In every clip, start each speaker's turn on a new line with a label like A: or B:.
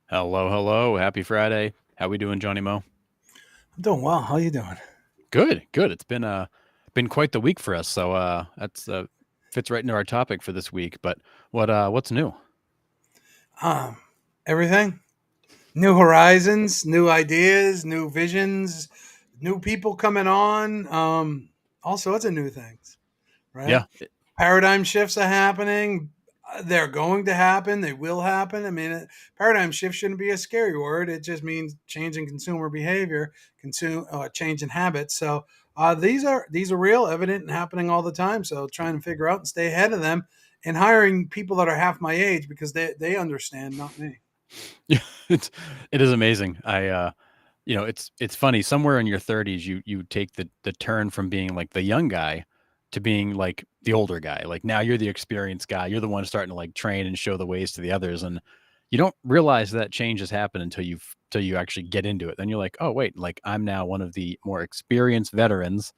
A: Hello, hello. Happy Friday. How we doing, Johnny Mo?
B: I'm doing well. How you doing?
A: Good, good. It's been quite the week for us. So that's fits right into our topic for this week. But what's new?
B: Um, Everything. New horizons, new ideas, new visions, new people coming on. All sorts of new things, right?
A: Yeah,
B: Paradigm shifts are happening. They're going to happen. They will happen. I mean, paradigm shift shouldn't be a scary word. It just means changing consumer behavior, changing habits. So these are real, evident, and happening all the time. So trying to figure out and stay ahead of them, and hiring people that are half my age because they understand, not me.
A: yeah. It is amazing. It's funny. Somewhere in your 30s, you take the turn from being like the young guy to being like the older guy. Like now you're the experienced guy. You're the one starting to like train and show the ways to the others, and you don't realize that change has happened until you actually get into it. Then you're like, oh wait, like I'm now one of the more experienced veterans,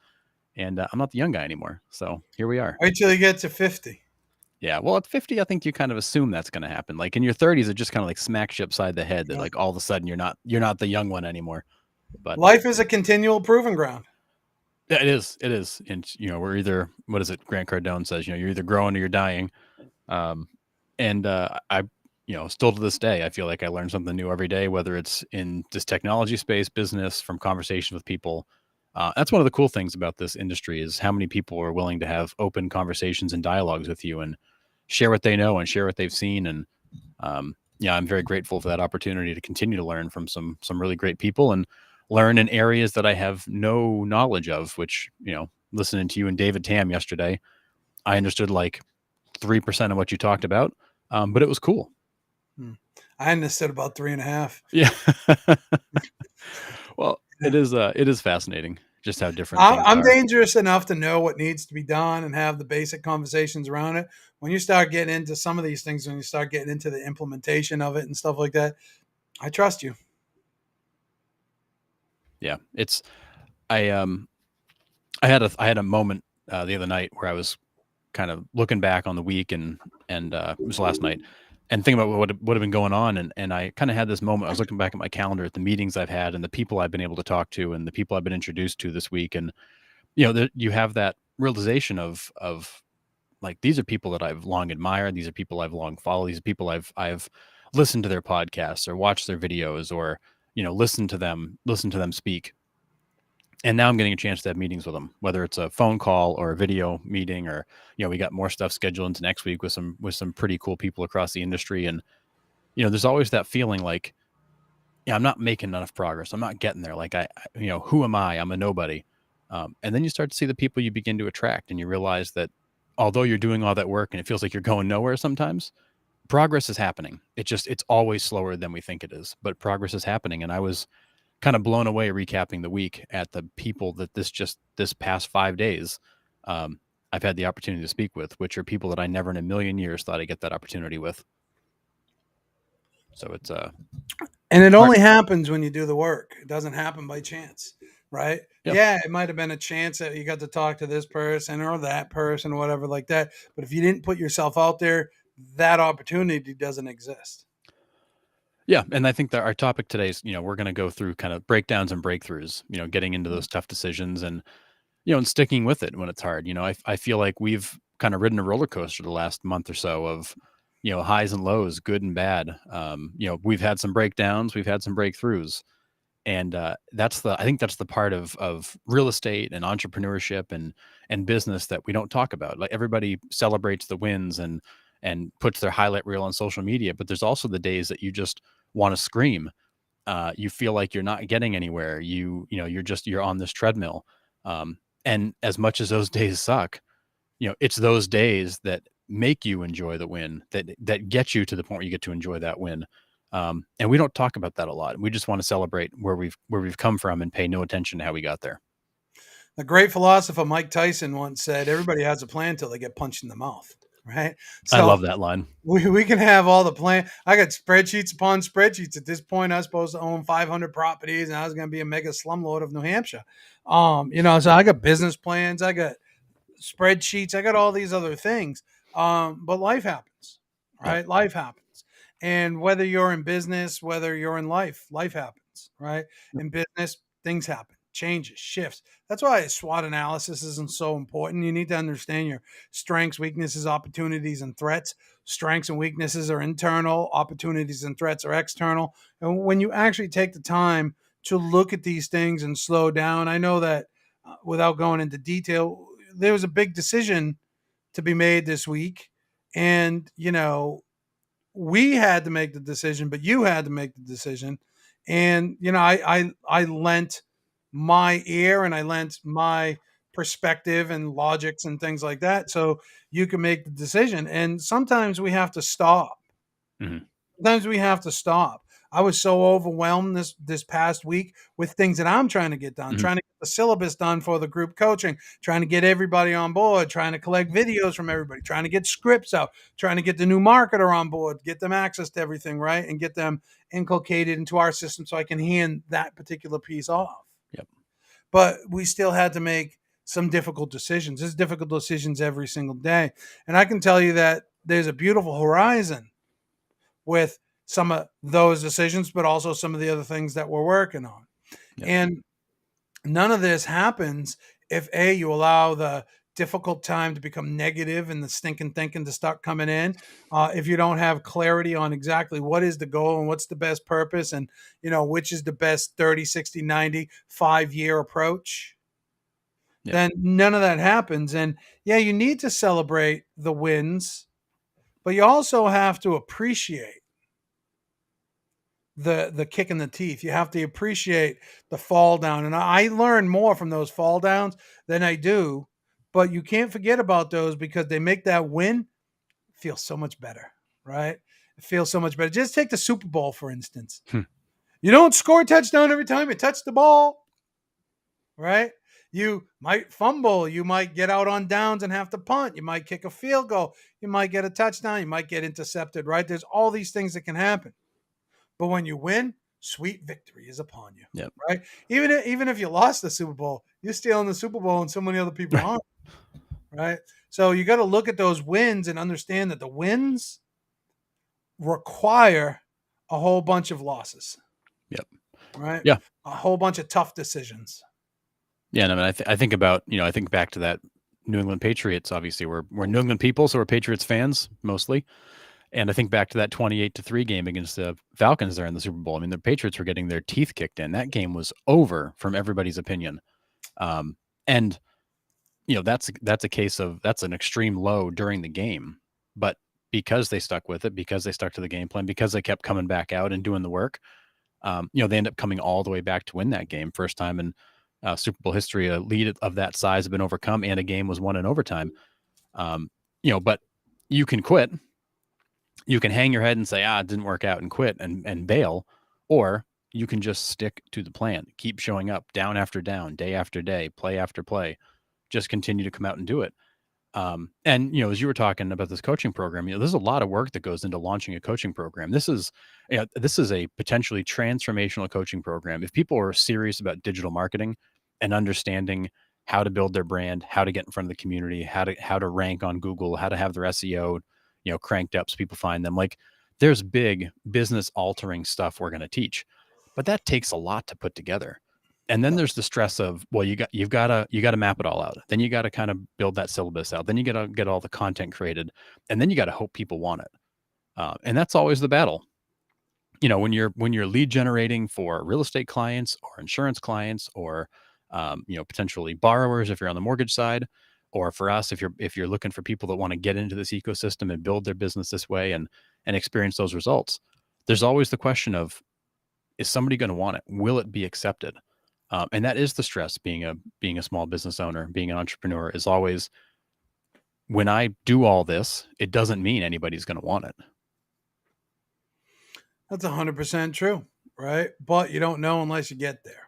A: and I'm not the young guy anymore. So here we are.
B: Wait till you get to 50.
A: Yeah. Well, at 50, I think you kind of assume that's going to happen. Like in your 30s, it just kind of like smacks you upside the head that
B: Yeah.
A: like all of a sudden you're not the young one anymore. But
B: Life is a continual proving ground.
A: yeah, it is. It is. And we're either, what is it? Grant Cardone says, you're either growing or you're dying. Um, and I, still to this day, I feel like I learn something new every day, whether it's in this technology space, business, from conversation with people. That's one of the cool things about this industry is how many people are willing to have open conversations and dialogues with you and share what they know and share what they've seen. And yeah, I'm very grateful for that opportunity to continue to learn from some really great people and learn in areas that I have no knowledge of. Which listening to you and David Tam yesterday, I understood like 3% of what you talked about, but it was cool.
B: Hmm. I understood about three and a half.
A: Yeah. Well, it is fascinating just how different
B: I'm
A: things
B: I'm
A: are.
B: dangerous enough to know what needs to be done and have the basic conversations around it. When you start getting into some of these things, when you start getting into the implementation of it and stuff like that, I trust you.
A: Yeah, it's I I had a moment the other night where I was kind of looking back on the week and it was last night and thinking about what would have been going on and I kind of had this moment. I was looking back at my calendar at the meetings I've had and the people I've been able to talk to and the people I've been introduced to this week, and you have that realization of like these are people that I've long admired, these are people I've long followed, these are people I've listened to their podcasts or watched their videos or listen to them speak, and now I'm getting a chance to have meetings with them, whether it's a phone call or a video meeting, or we got more stuff scheduled into next week with some pretty cool people across the industry. And there's always that feeling like, yeah, I'm not making enough progress. I'm not getting there. Like who am I? I'm a nobody. And then you start to see the people you begin to attract, and you realize that although you're doing all that work and it feels like you're going nowhere sometimes, progress is happening. It's always slower than we think it is, but progress is happening. And I was kind of blown away recapping the week at the people that this past 5 days um, I've had the opportunity to speak with, which are people that I never in a million years thought I'd get that opportunity with. So it's
B: And it
A: hard.
B: only happens when you do the work. It doesn't happen by chance, right?
A: Yeah,
B: Yeah, it might have been a chance that you got to talk to this person or that person or whatever like that. But if you didn't put yourself out there, that opportunity doesn't exist.
A: yeah, and I think that our topic today is we're going to go through kind of breakdowns and breakthroughs. Getting into those tough decisions and and sticking with it when it's hard. I feel like we've kind of ridden a roller coaster the last month or so of highs and lows, good and bad. We've had some breakdowns, we've had some breakthroughs, and I think that's the part of real estate and entrepreneurship and business that we don't talk about. Like everybody celebrates the wins and puts their highlight reel on social media, but there's also the days that you just want to scream. You feel like you're not getting anywhere. You're on this treadmill. And as much as those days suck, it's those days that make you enjoy the win, that get you to the point where you get to enjoy that win. And we don't talk about that a lot. We just want to celebrate where we've come from and pay no attention to how we got there.
B: The great philosopher Mike Tyson once said, "Everybody has a plan until they get punched in the mouth." Right?
A: I
B: So
A: love that line.
B: we can have all the plan. I got spreadsheets upon spreadsheets. At this point, I was supposed to own 500 properties, and I was going to be a mega slumlord of New Hampshire. So I got business plans, I got spreadsheets, I got all these other things. But life happens,
A: Yep.
B: right? Life happens, and whether you're in business, whether you're in life, life happens, right?
A: Yep.
B: In business, things happen, changes, shifts. That's why SWOT analysis isn't so important. You need to understand your strengths, weaknesses, opportunities, and threats. Strengths and weaknesses are internal, opportunities and threats are external. And when you actually take the time to look at these things and slow down, I know that without going into detail, there was a big decision to be made this week. And, we had to make the decision, but you had to make the decision. And, I lent my ear and I lent my perspective and logics and things like that. So you can make the decision. And sometimes we have to stop.
A: Mhm.
B: Sometimes we have to stop. I was so overwhelmed this past week with things that I'm trying to get done,
A: Mhm.
B: trying to get the syllabus done for the group coaching, trying to get everybody on board, trying to collect videos from everybody, trying to get scripts out, trying to get the new marketer on board, get them access to everything, right? And get them inculcated into our system so I can hand that particular piece off.
A: Yep.
B: But we still had to make some difficult decisions. There's difficult decisions every single day. And I can tell you that there's a beautiful horizon with some of those decisions, but also some of the other things that we're working on.
A: Yep.
B: And none of this happens if you allow the difficult time to become negative and the stinking thinking to start coming in. If you don't have clarity on exactly what is the goal and what's the best purpose and, which is the best 30, 60, 90, 5-year approach,
A: Yep.
B: then none of that happens. And yeah, you need to celebrate the wins, but you also have to appreciate the kick in the teeth. You have to appreciate the fall down. And I learn more from those fall downs than I do, but you can't forget about those because they make that win feel so much better, right? It feels so much better. Just take the Super Bowl, for instance.
A: Hmm.
B: You don't score a touchdown every time you touch the ball, right? You might fumble. You might get out on downs and have to punt. You might kick a field goal. You might get a touchdown. You might get intercepted, right? There's all these things that can happen. But when you win, sweet victory is upon you,
A: Yep.
B: right? Even if you lost the Super Bowl, you're still in the Super Bowl and so many other people aren't, right? So you got to look at those wins and understand that the wins require a whole bunch of losses,
A: Yep.
B: right?
A: Yeah.
B: A whole bunch of tough decisions.
A: Yeah. And I mean, I think about, I think back to that New England Patriots. Obviously, we're New England people, so we're Patriots fans mostly. And I think back to that 28-3 game against the Falcons there in the Super Bowl. I mean, the Patriots were getting their teeth kicked in. That game was over from everybody's opinion. And that's a case of that's an extreme low during the game. But because they stuck with it, because they stuck to the game plan, because they kept coming back out and doing the work, they end up coming all the way back to win that game. First time in Super Bowl history, a lead of that size had been overcome and a game was won in overtime. But you can quit. You can hang your head and say, it didn't work out and quit and bail, or you can just stick to the plan, keep showing up down after down, day after day, play after play, just continue to come out and do it. And as you were talking about this coaching program, there's a lot of work that goes into launching a coaching program. This is a potentially transformational coaching program. If people are serious about digital marketing and understanding how to build their brand, how to get in front of the community, how to rank on Google, how to have their SEO, cranked up so people find them. Like there's big business altering stuff we're going to teach, but that takes a lot to put together. And then there's the stress of, well, you got to map it all out. Then you got to kind of build that syllabus out. Then you got to get all the content created, and then you got to hope people want it. And that's always the battle. When you're lead generating for real estate clients or insurance clients or potentially borrowers if you're on the mortgage side, or for us if you're looking for people that want to get into this ecosystem and build their business this way and experience those results, there's always the question of, is somebody going to want it? Will it be accepted? And that is the stress being a small business owner, being an entrepreneur, is always, when I do all this, it doesn't mean anybody's going to want it.
B: That's 100% true, right? But you don't know unless you get there.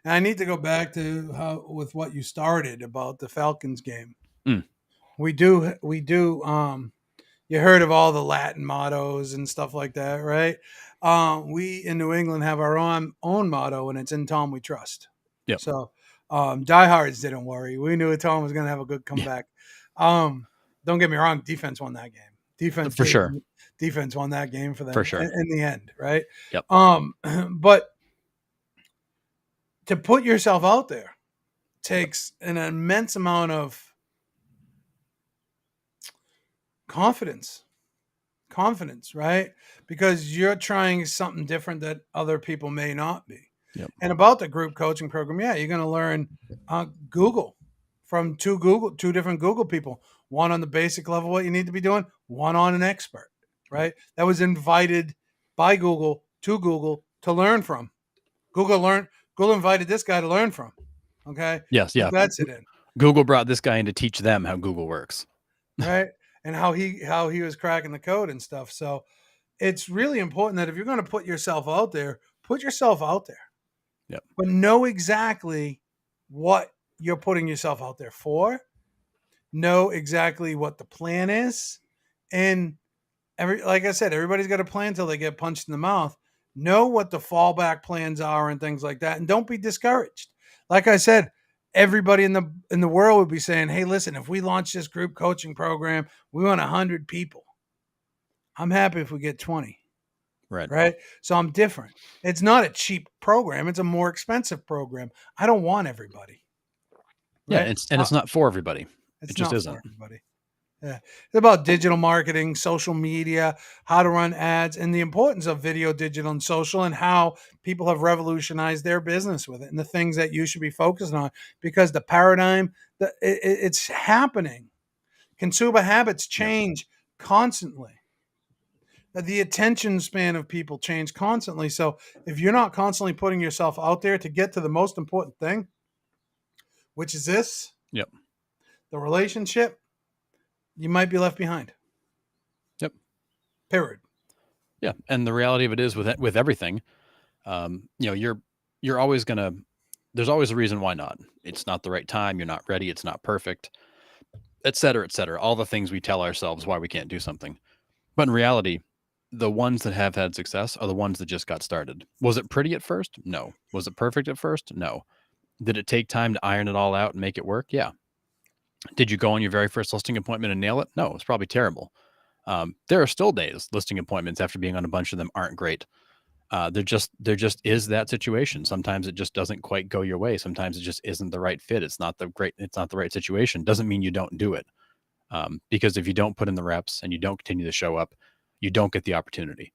B: And I need to go back to how with what you started about the Falcons game.
A: Mm.
B: We do. You heard of all the Latin mottos and stuff like that, right? We in New England have our own motto, and it's "In Tom We Trust."
A: Yep.
B: So, diehards didn't worry. We knew Tom was going to have a good
A: Yeah.
B: comeback. Don't get me wrong. Defense won that game.
A: For sure.
B: Defense won that game for
A: For
B: them
A: sure.
B: in the end, right?
A: Yep.
B: But to put yourself out there takes an immense amount of confidence, right? Because you're trying something different that other people may not be.
A: Yep.
B: And about the group coaching program, yeah, you're going to learn Google from two different Google people. One on the basic level, what you need to be doing. One on an expert, right? That was invited by Google to learn from. Google invited this guy to learn from. Okay.
A: Yes. Yeah.
B: That's it in.
A: Google brought this guy in to teach them how Google works.
B: Right. And how he was cracking the code and stuff. So it's really important that if you're going to put yourself out there, put yourself out there.
A: Yep.
B: But know exactly what you're putting yourself out there for. Know exactly what the plan is. And like I said, everybody's got a plan until they get punched in the mouth. Know what the fallback plans are and things like that. And don't be discouraged. Like I said, everybody in the world would be saying, hey, listen, if we launch this group coaching program, we want 100 people. I'm happy if we get 20. Right. So I'm different. It's not a cheap program. It's a more expensive program. I don't want everybody.
A: Right? Yeah. It's not for everybody.
B: It
A: just isn't.
B: For everybody. Yeah. It's about digital marketing, social media, how to run ads, and the importance of video, digital, and social, and how people have revolutionized their business with it, and the things that you should be focusing on, because the paradigm, it's happening. Consumer habits change constantly. The attention span of people change constantly. So if you're not constantly putting yourself out there to get to the most important thing, which is this,
A: yep,
B: the relationship, you might be left behind.
A: Yep.
B: Period.
A: Yeah, and the reality of it is with everything, you're always gonna. There's always a reason why not. It's not the right time. You're not ready. It's not perfect, et cetera, et cetera. All the things we tell ourselves why we can't do something, but in reality, the ones that have had success are the ones that just got started. Was it pretty at first? No. Was it perfect at first? No. Did it take time to iron it all out and make it work? Yeah. Did you go on your very first listing appointment and nail it? No, it's probably terrible. There are still days listing appointments after being on a bunch of them aren't great. There just is that situation. Sometimes it just doesn't quite go your way. Sometimes it just isn't the right fit. It's not the right situation. Doesn't mean you don't do it. Because if you don't put in the reps and you don't continue to show up, you don't get the opportunity.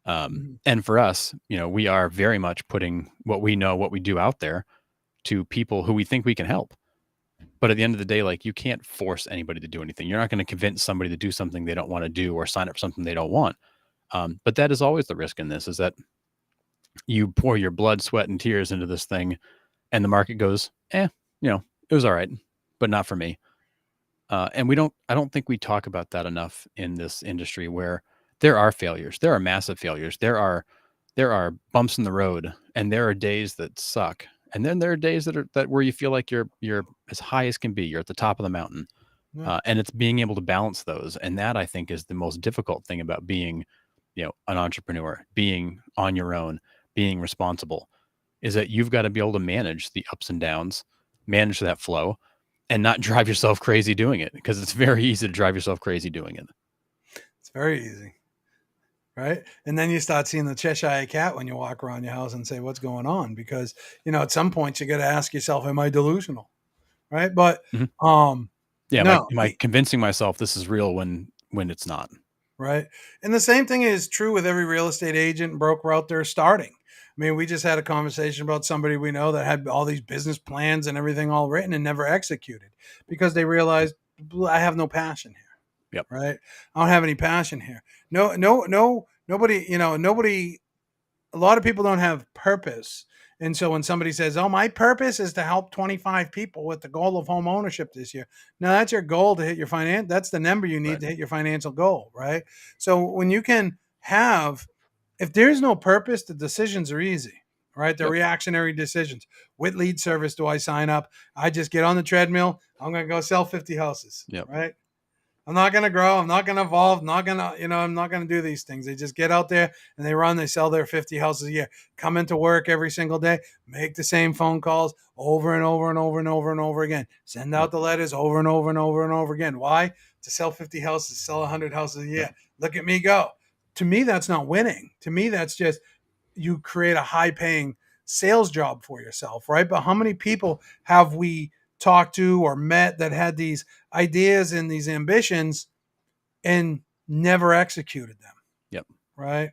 A: And for us, we are very much putting what we know, what we do out there to people who we think we can help. But at the end of the day, like, you can't force anybody to do anything. You're not going to convince somebody to do something they don't want to do or sign up for something they don't want. But that is always the risk in this, is that you pour your blood, sweat, and tears into this thing, and the market goes, it was all right, but not for me. And I don't think we talk about that enough in this industry, where there are failures. There are massive failures. There are bumps in the road, and there are days that suck. And then there are days that where you feel like you're as high as can be. You're at the top of the mountain.
B: Yeah.
A: And it's being able to balance those. And that, I think, is the most difficult thing about being, an entrepreneur, being on your own, being responsible, is that you've got to be able to manage the ups and downs, manage that flow, and not drive yourself crazy doing it, because it's very easy to drive yourself crazy doing it.
B: It's very easy. Right. And then you start seeing the Cheshire cat when you walk around your house and say, what's going on? Because, at some point you got to ask yourself, am I delusional? Right. But,
A: yeah.
B: No,
A: am I convincing myself this is real when it's not?
B: Right. And the same thing is true with every real estate agent and broker out there starting. I mean, we just had a conversation about somebody we know that had all these business plans and everything all written and never executed, because they realized, I have no passion here.
A: Yep.
B: Right. I don't have any passion here. Nobody, a lot of people don't have purpose. And so when somebody says, oh, my purpose is to help 25 people with the goal of home ownership this year. Now that's your goal to hit your that's the number you need to hit your financial goal. Right. So when you can if there's no purpose, the decisions are easy. right? They're
A: Yep.
B: reactionary decisions. What lead service do I sign up? I just get on the treadmill. I'm going to go sell 50 houses,
A: Yep.
B: right? I'm not going to grow. I'm not going to evolve. I'm not going to, I'm not going to do these things. They just get out there and they run. They sell their 50 houses a year. Come into work every single day. Make the same phone calls over and over and over and over and over again. Send out
A: Yep.
B: the letters over and over and over and over again. Why? To sell 50 houses, sell 100 houses a year.
A: Yep.
B: Look at me go. To me, that's not winning. To me, that's just you create a high paying sales job for yourself, right? But how many people have we talked to or met that had these ideas and these ambitions and never executed them?
A: Yep.
B: Right.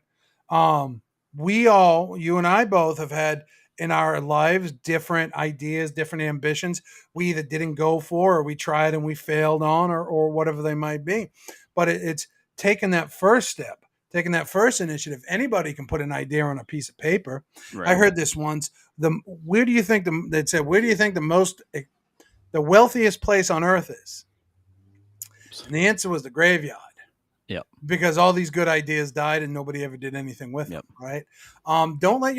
B: We all, you and I both, have had in our lives different ideas, different ambitions we either didn't go for or we tried and we failed on, or whatever they might be. But it's taking that first step, taking that first initiative. Anybody can put an idea on a piece of paper.
A: Right.
B: I heard this once. Where do you think they said, where do you think the wealthiest place on earth is? And the answer was the graveyard.
A: Yep.
B: Because all these good ideas died and nobody ever did anything with
A: Yep.
B: them, right? Don't let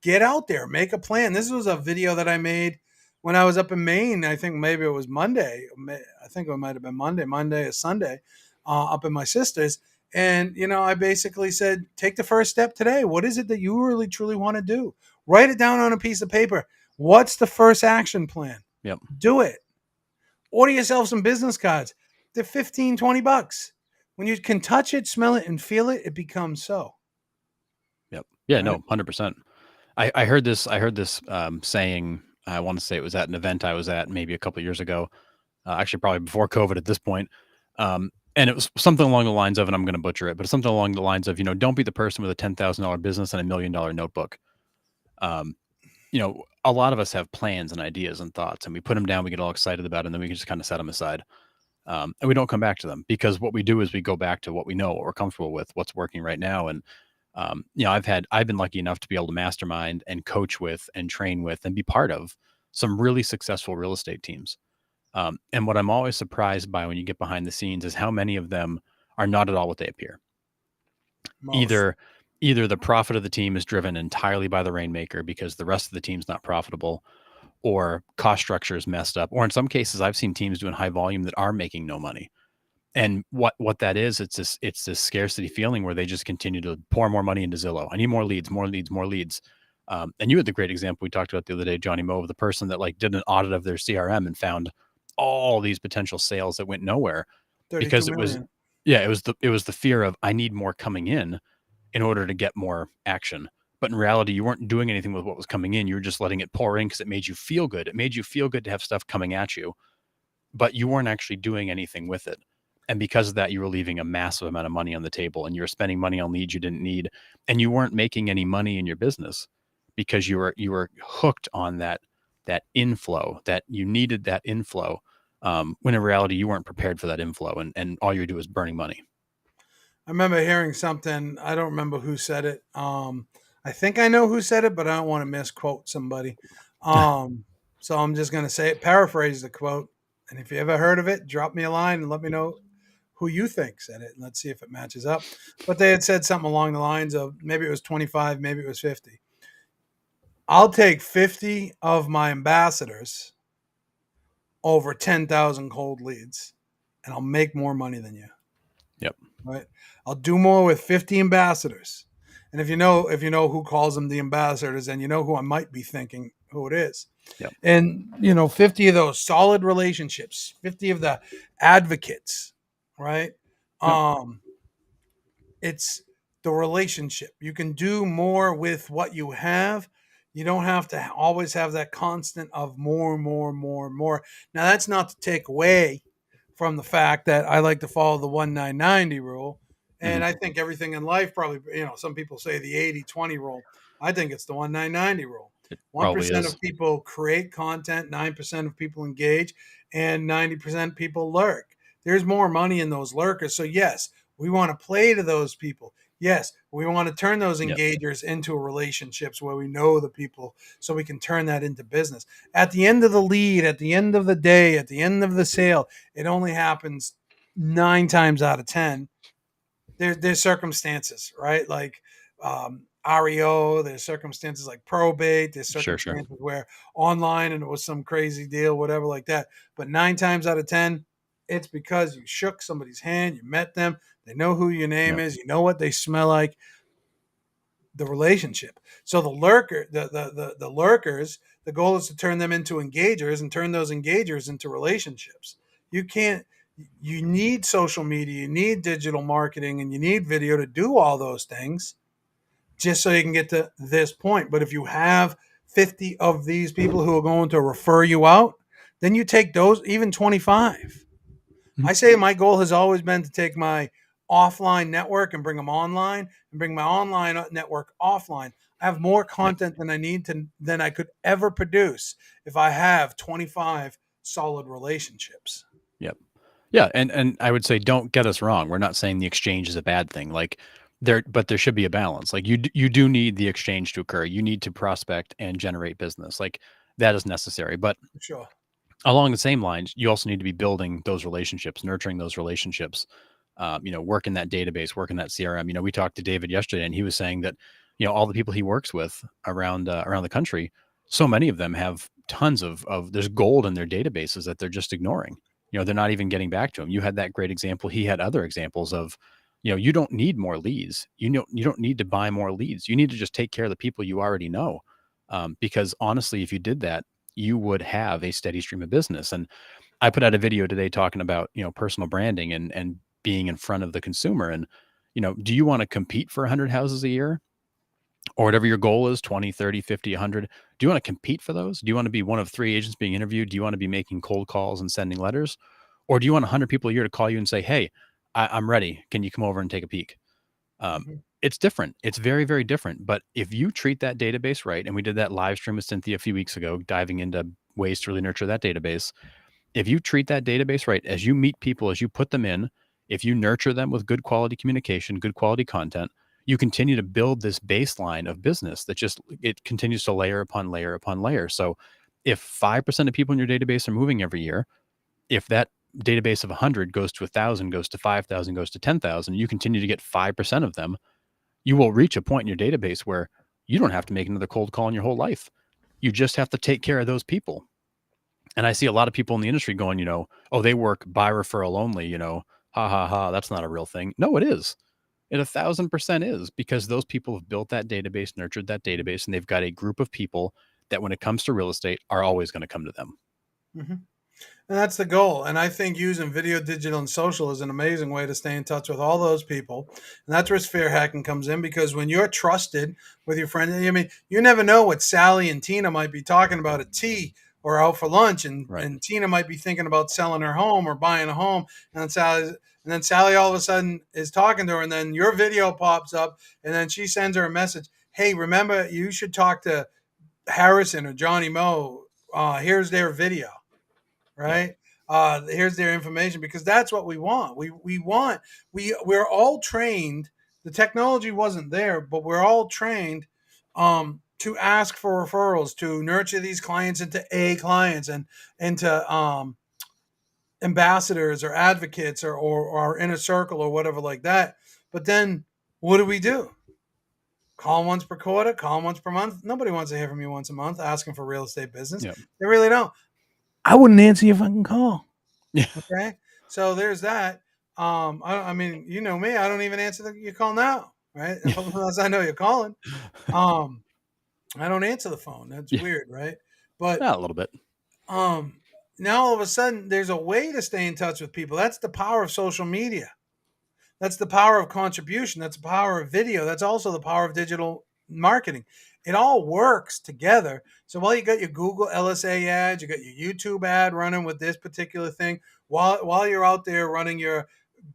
B: get out there, make a plan. This was a video that I made when I was up in Maine. I think maybe it was Monday. I think it might have been Monday or Sunday, up in my sister's. And, I basically said, take the first step today. What is it that you really, truly want to do? Write it down on a piece of paper. What's the first action plan?
A: Yep.
B: Do it. Order yourself some business cards. They're $15, $20. When you can touch it, smell it, and feel it, it becomes so.
A: Yep. Yeah.
B: Right?
A: No. 100%. I heard this. Saying. I want to say it was at an event I was at maybe a couple of years ago. Actually, probably before COVID at this point. And it was something along the lines of, and I'm going to butcher it, but something along the lines of, don't be the person with a $10,000 business and $1 million notebook. A lot of us have plans and ideas and thoughts, and we put them down, we get all excited about it, and then we can just kind of set them aside. And we don't come back to them, because what we do is we go back to what we know, what we're comfortable with, what's working right now. And, I've been lucky enough to be able to mastermind and coach with and train with and be part of some really successful real estate teams. And what I'm always surprised by when you get behind the scenes is how many of them are not at all what they appear.
B: Most.
A: Either the profit of the team is driven entirely by the rainmaker because the rest of the team's not profitable, or cost structure is messed up, or in some cases I've seen teams doing high volume that are making no money. And what that is, it's this scarcity feeling where they just continue to pour more money into Zillow. I need more leads, more leads, more leads. And you had the great example we talked about the other day, Johnny Moe, of the person that did an audit of their CRM and found all these potential sales that went nowhere because it was the fear of, I need more coming in order to get more action. But in reality, you weren't doing anything with what was coming in. You were just letting it pour in because it made you feel good. It made you feel good to have stuff coming at you, but you weren't actually doing anything with it. And because of that, you were leaving a massive amount of money on the table, and you were spending money on leads you didn't need, and you weren't making any money in your business because you were hooked on that inflow, that you needed that inflow. When in reality, you weren't prepared for that inflow, and all you do is burning money.
B: I remember hearing something. I don't remember who said it. I think I know who said it, but I don't want to misquote somebody. So I'm just going to say it, paraphrase the quote. And if you ever heard of it, drop me a line and let me know who you think said it. And let's see if it matches up. But they had said something along the lines of, maybe it was 25, maybe it was 50. I'll take 50 of my ambassadors over 10,000 cold leads, and I'll make more money than you.
A: Yep.
B: Right. I'll do more with 50 ambassadors. And if you know who calls them the ambassadors, then you know who I might be thinking who it is.
A: Yep.
B: And 50 of those solid relationships, 50 of the advocates, right? Yep. It's the relationship. You can do more with what you have. You don't have to always have that constant of more, more, more, more. Now, that's not to take away from the fact that I like to follow the 1-9-90 rule. And I think everything in life probably, some people say the 80-20 rule. I think it's the 1-9-90 rule. 1% of people create content, 9% of people engage, and 90% people lurk. There's more money in those lurkers. So yes, we want to play to those people. Yes, we want to turn those engagers into relationships where we know the people so we can turn that into business. At the end of the lead, at the end of the day, at the end of the sale, it only happens 9 times out of 10. There's circumstances, right? Like REO, there's circumstances like probate, there's
A: Sure, sure.
B: circumstances where online and it was some crazy deal, whatever like that. But 9 times out of 10, it's because you shook somebody's hand, you met them, they know who your name
A: Yep.
B: is, you know what they smell like, the relationship. So the lurkers, the goal is to turn them into engagers and turn those engagers into relationships. You can't you need social media, you need digital marketing, and you need video to do all those things just so you can get to this point. But if you have 50 of these people who are going to refer you out, then you take those, even 25.
A: Mhm.
B: I say my goal has always been to take my offline network and bring them online and bring my online network offline. I have more
A: Yep.
B: content than I could ever produce if I have 25 solid relationships.
A: Yep. Yeah, and I would say don't get us wrong. We're not saying the exchange is a bad thing. Like but there should be a balance. Like you do need the exchange to occur. You need to prospect and generate business. Like that is necessary. But
B: For sure.
A: along the same lines, you also need to be building those relationships, nurturing those relationships. Work in that database, work in that CRM. We talked to David yesterday, and he was saying that all the people he works with around the country, so many of them have tons of there's gold in their databases that they're just ignoring. They're not even getting back to him. You had that great example. He had other examples of, you don't need more leads. You don't need to buy more leads. You need to just take care of the people you already know. Because honestly, if you did that, you would have a steady stream of business. And I put out a video today talking about, personal branding and being in front of the consumer. And, do you want to compete for 100 houses a year or whatever your goal is, 20, 30, 50, 100? Do you want to compete for those? Do you want to be one of 3 agents being interviewed? Do you want to be making cold calls and sending letters? Or do you want 100 people a year to call you and say, hey, I'm ready. Can you come over and take a peek? Um,
B: Mhm.
A: it's different. It's very, very different. But if you treat that database right, and we did that live stream with Cynthia a few weeks ago, diving into ways to really nurture that database. If you treat that database right, as you meet people, as you put them in, if you nurture them with good quality communication, good quality content, you continue to build this baseline of business that just it continues to layer upon layer upon layer. So if 5% of people in your database are moving every year, if that database of 100 goes to 1,000, goes to 5,000, goes to 10,000, you continue to get 5% of them, you will reach a point in your database where you don't have to make another cold call in your whole life. You just have to take care of those people. And I see a lot of people in the industry going, oh, they work by referral only, ha ha ha, that's not a real thing. No, it is. It 1,000% is because those people have built that database, nurtured that database, and they've got a group of people that when it comes to real estate are always going to come to them.
B: Mhm. And that's the goal. And I think using video, digital, and social is an amazing way to stay in touch with all those people. And that's where sphere hacking comes in because when you're trusted with your friends, I mean, you never know what Sally and Tina might be talking about at tea or out for lunch.
A: Right.
B: And Tina might be thinking about selling her home or buying a home. And then Sally all of a sudden is talking to her. And then your video pops up. And then she sends her a message. Hey, remember, you should talk to Harrison or Johnny Moe. Here's their video,
A: Yep.
B: right? Here's their information because that's what we want. We're all trained. The technology wasn't there, but we're all trained to ask for referrals, to nurture these clients into A clients and into ambassadors or advocates or our inner circle or whatever like that. But then what do? Call once per quarter, call once per month. Nobody wants to hear from you once a month asking for real estate business.
A: Yep.
B: They really don't. I wouldn't answer your fucking call.
A: Yeah.
B: Okay, so there's that. I mean, you know me. I don't even answer your call now, right? Unless I know you're calling. Um, I don't answer the phone. That's
A: Yeah.
B: weird, right? But
A: A little bit.
B: um, now all of a sudden, there's a way to stay in touch with people. That's the power of social media. That's the power of contribution. That's the power of video. That's also the power of digital marketing. It all works together. So while you got your Google LSA ad, you got your YouTube ad running with this particular thing, while you're out there running your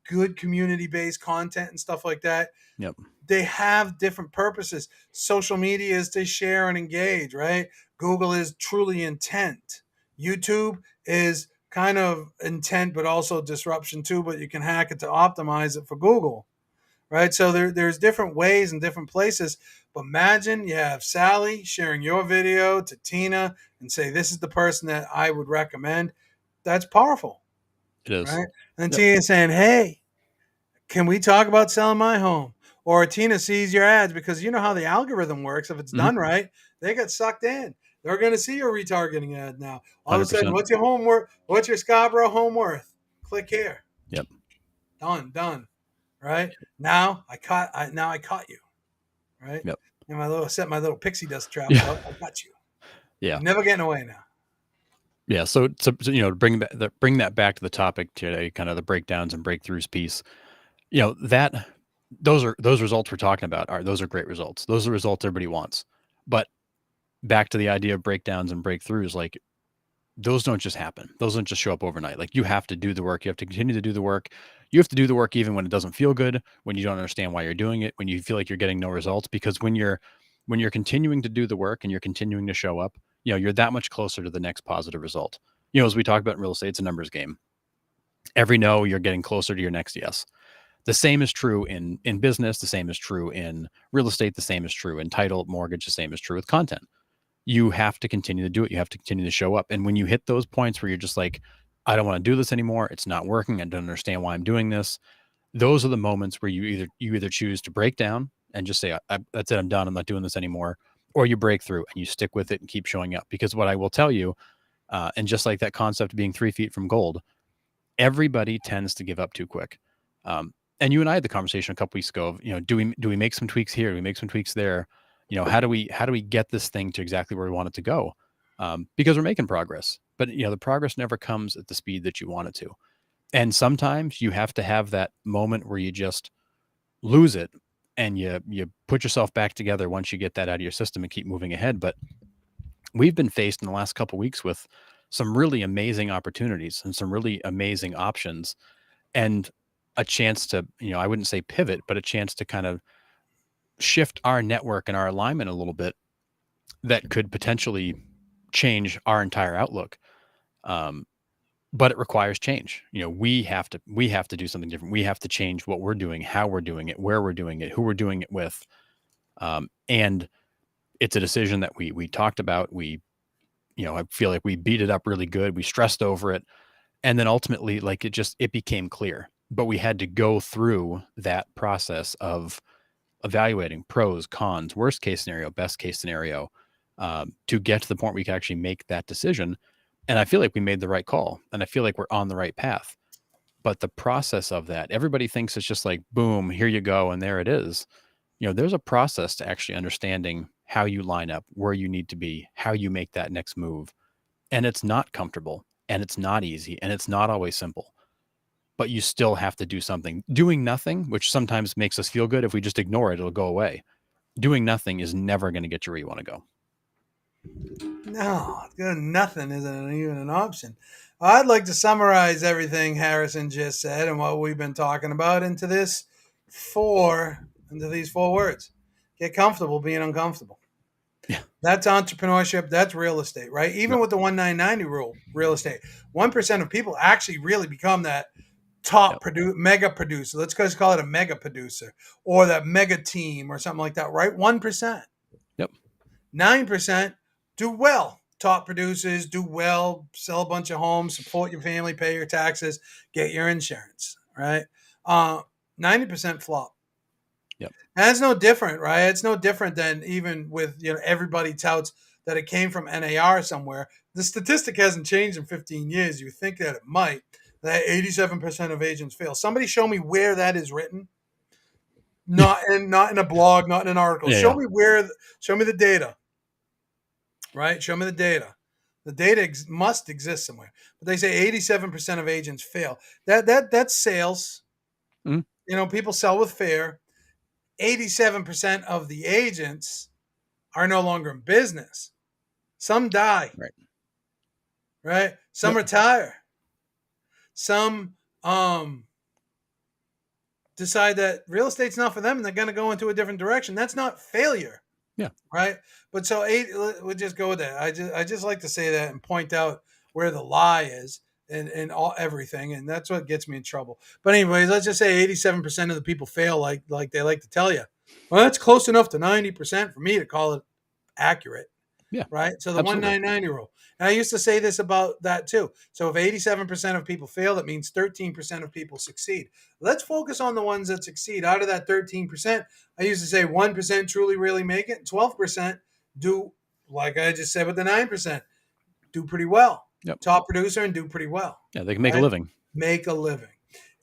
B: good community-based content and stuff like that,
A: Yep.
B: they have different purposes. Social media is to share and engage, right? Google is truly intent. YouTube is kind of intent, but also disruption too, but you can hack it to optimize it for Google, right? So there's different ways and different places. But imagine you have Sally sharing your video to Tina and say, this is the person that I would recommend. That's powerful,
A: It is.
B: right? And then
A: Yep.
B: Tina saying, hey, can we talk about selling my home? or Tina sees your ads, because you know how the algorithm works. If it's
A: Mhm.
B: done right, they get sucked in. They're going to see your retargeting ad now. All of a sudden,
A: 100%.
B: what's your home worth? What's your Scarborough home worth? Click here.
A: Yep.
B: Done. Right now, I caught you. Right,
A: Yep.
B: and set my little pixie dust trap
A: Yeah.
B: out. I got you.
A: Yeah.
B: You're never getting away now.
A: Yeah. So to bring that back to the topic today, kind of the breakdowns and breakthroughs piece. That those results we're talking about those are great results. Those are results everybody wants. But back to the idea of breakdowns and breakthroughs, like those don't just happen. Those don't just show up overnight. Like you have to do the work. You have to continue to do the work. You have to do the work even when it doesn't feel good, when you don't understand why you're doing it, when you feel like you're getting no results. Because when you're continuing to do the work and you're continuing to show up, you're that much closer to the next positive result. As we talk about in real estate, it's a numbers game. Every no, you're getting closer to your next yes. The same is true in business. The same is true in real estate. The same is true in title, mortgage. The same is true with content. You have to continue to do it. You have to continue to show up. And when you hit those points where you're just like, I don't want to do this anymore. It's not working. I don't understand why I'm doing this. Those are the moments where you either choose to break down and just say, that's it. I'm done. I'm not doing this anymore. Or you break through and you stick with it and keep showing up. Because what I will tell you, and just like that concept of being 3 feet from gold, everybody tends to give up too quick. And you and I had the conversation a couple weeks ago of, do we make some tweaks here? Do we make some tweaks there? How do we get this thing to exactly where we want it to go? Because we're making progress, but the progress never comes at the speed that you want it to. And sometimes you have to have that moment where you just lose it and you put yourself back together once you get that out of your system and keep moving ahead. But we've been faced in the last couple weeks with some really amazing opportunities and some really amazing options, and a chance to, I wouldn't say pivot, but a chance to kind of shift our network and our alignment a little bit that could potentially change our entire outlook. Um, but it requires change. We have to do something different. We have to change what we're doing, how we're doing it, where we're doing it, who we're doing it with. And it's a decision that we talked about. I feel like we beat it up really good. We stressed over it. And then ultimately, like it became clear, but we had to go through that process of evaluating pros, cons, worst case scenario, best case scenario, to get to the point where we could actually make that decision. And I feel like we made the right call, and I feel like we're on the right path. But the process of that, everybody thinks it's just like, boom, here you go, and there it is. There's a process to actually understanding how you line up, where you need to be, how you make that next move. And it's not comfortable, and it's not easy, and it's not always simple. But you still have to do something. Doing nothing, which sometimes makes us feel good, if we just ignore it, it'll go away. Doing nothing is never going to get you where you want to go.
B: No, nothing isn't even an option. I'd like to summarize everything Harrison just said and what we've been talking about into these 4 words. Get comfortable being uncomfortable.
A: Yeah.
B: That's entrepreneurship. That's real estate, right? Even
A: Yep.
B: with the 1-9-90 rule, real estate, 1% of people actually really become that top mega producer. Let's just call it a mega producer, or that mega team or something like that, right? 1%.
A: Yep.
B: 9% do well. Top producers do well, sell a bunch of homes, support your family, pay your taxes, get your insurance, right? 90% flop.
A: Yep.
B: And it's no different, right? It's no different than even with, everybody touts that it came from NAR somewhere. The statistic hasn't changed in 15 years. You think that it might. That 87% of agents fail. Somebody show me where that is written. Not in a blog, not in an article.
A: Yeah,
B: show me the data. Right? Show me the data. The data must exist somewhere. But they say 87% of agents fail. That's sales.
A: Mm-hmm.
B: People sell with fear. 87% of the agents are no longer in business. Some die. Right? Some retire. Some decide that real estate's not for them and they're going to go into a different direction. That's not failure.
A: Yeah.
B: Right. But so we'll just go with that. I just like to say that and point out where the lie is and everything. And that's what gets me in trouble. But anyways, let's just say 87% of the people fail like they like to tell you. Well, that's close enough to 90% for me to call it accurate.
A: Yeah,
B: right? So the
A: absolutely.
B: 1-9-90 rule. And I used to say this about that too. So if 87% of people fail, that means 13% of people succeed. Let's focus on the ones that succeed. Out of that 13%, I used to say 1% truly really make it, 12% do, like I just said with the 9%, do pretty well.
A: Yep.
B: Top producer and do pretty well.
A: Yeah, they can make a
B: Right?
A: living.
B: Make a living.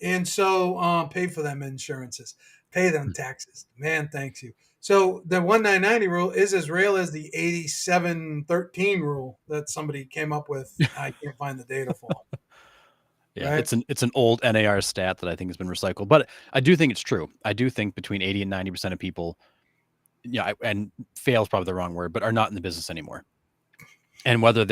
B: And so pay for them insurances, pay them taxes. Man, thanks you. So the 1-9-90 rule is as real as the 87-13 rule that somebody came up with. I can't find the data for.
A: Yeah,
B: Right?
A: it's an old NAR stat that I think has been recycled, but I do think it's true. I do think between 80 and 90% of people, yeah, and fail is probably the wrong word, but are not in the business anymore. And whether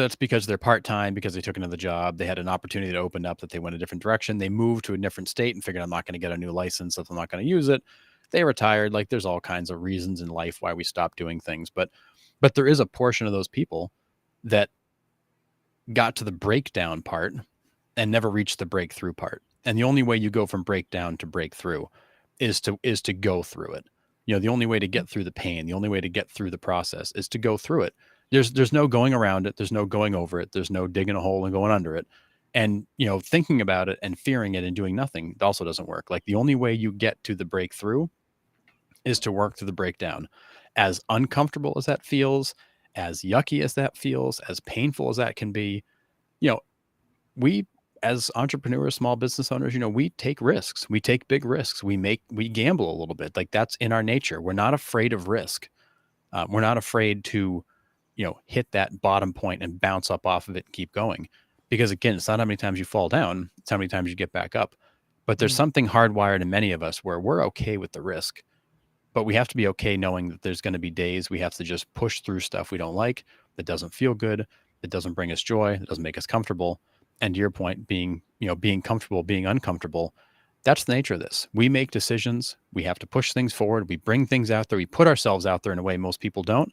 A: it's because they're part-time, because they took another job, they had an opportunity to open up that they went a different direction, they moved to a different state and figured I'm not going to get a new license, so I'm not going to use it. They retired. Like there's all kinds of reasons in life why we stop doing things, but there is a portion of those people that got to the breakdown part and never reached the breakthrough part. And the only way you go from breakdown to breakthrough is to go through it. You know, the only way to get through the pain, the only way to get through the process is to go through it. There's no going around it. There's no going over it. There's no digging a hole and going under it. And, you know, thinking about it and fearing it and doing nothing also doesn't work. Like the only way you get to the breakthrough is to work through the breakdown. As uncomfortable as that feels, as yucky as that feels, as painful as that can be, you know, we as entrepreneurs, small business owners, you know, we take risks. We take big risks. We gamble a little bit. Like that's in our nature. We're not afraid of risk. We're not afraid to, you know, hit that bottom point and bounce up off of it and keep going. Because again, it's not how many times you fall down, it's how many times you get back up. But there's something hardwired in many of us where we're okay with the risk, but we have to be okay knowing that there's going to be days we have to just push through stuff we don't like, that doesn't feel good, that doesn't bring us joy, that doesn't make us comfortable. And to your point, being comfortable, being uncomfortable, that's the nature of this. We make decisions. We have to push things forward. We bring things out there. We put ourselves out there in a way most people don't.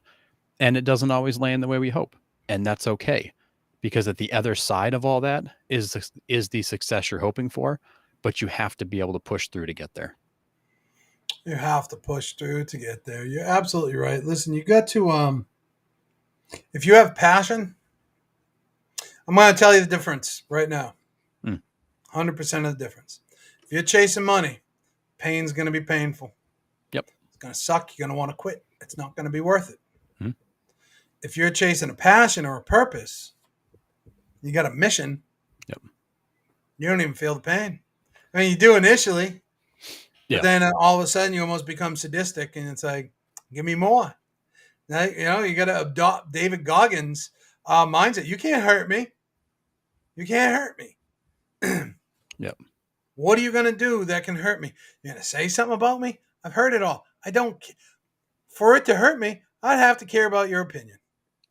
A: And it doesn't always land the way we hope. And that's okay. Because at the other side of all that is the success you're hoping for. But you have to be able to push through to get there.
B: You have to push through to get there. You're absolutely right. Listen, you got to if you have passion, I'm going to tell you the difference right now. 100% of the difference. If you're chasing money, pain's going to be painful.
A: Yep.
B: It's going to suck. You're going to want to quit. It's not going to be worth it.
A: Mm-hmm.
B: If you're chasing a passion or a purpose, you got a mission.
A: Yep.
B: You don't even feel the pain. I mean, you do initially, but
A: Yeah.
B: then all of a sudden you almost become sadistic, and it's like, give me more. Now, you know, you got to adopt David Goggins' mindset. You can't hurt me. You can't hurt me.
A: Yep.
B: What are you going to do that can hurt me? You're going to say something about me? I've heard it all. I don't. For it to hurt me, I'd have to care about your opinion.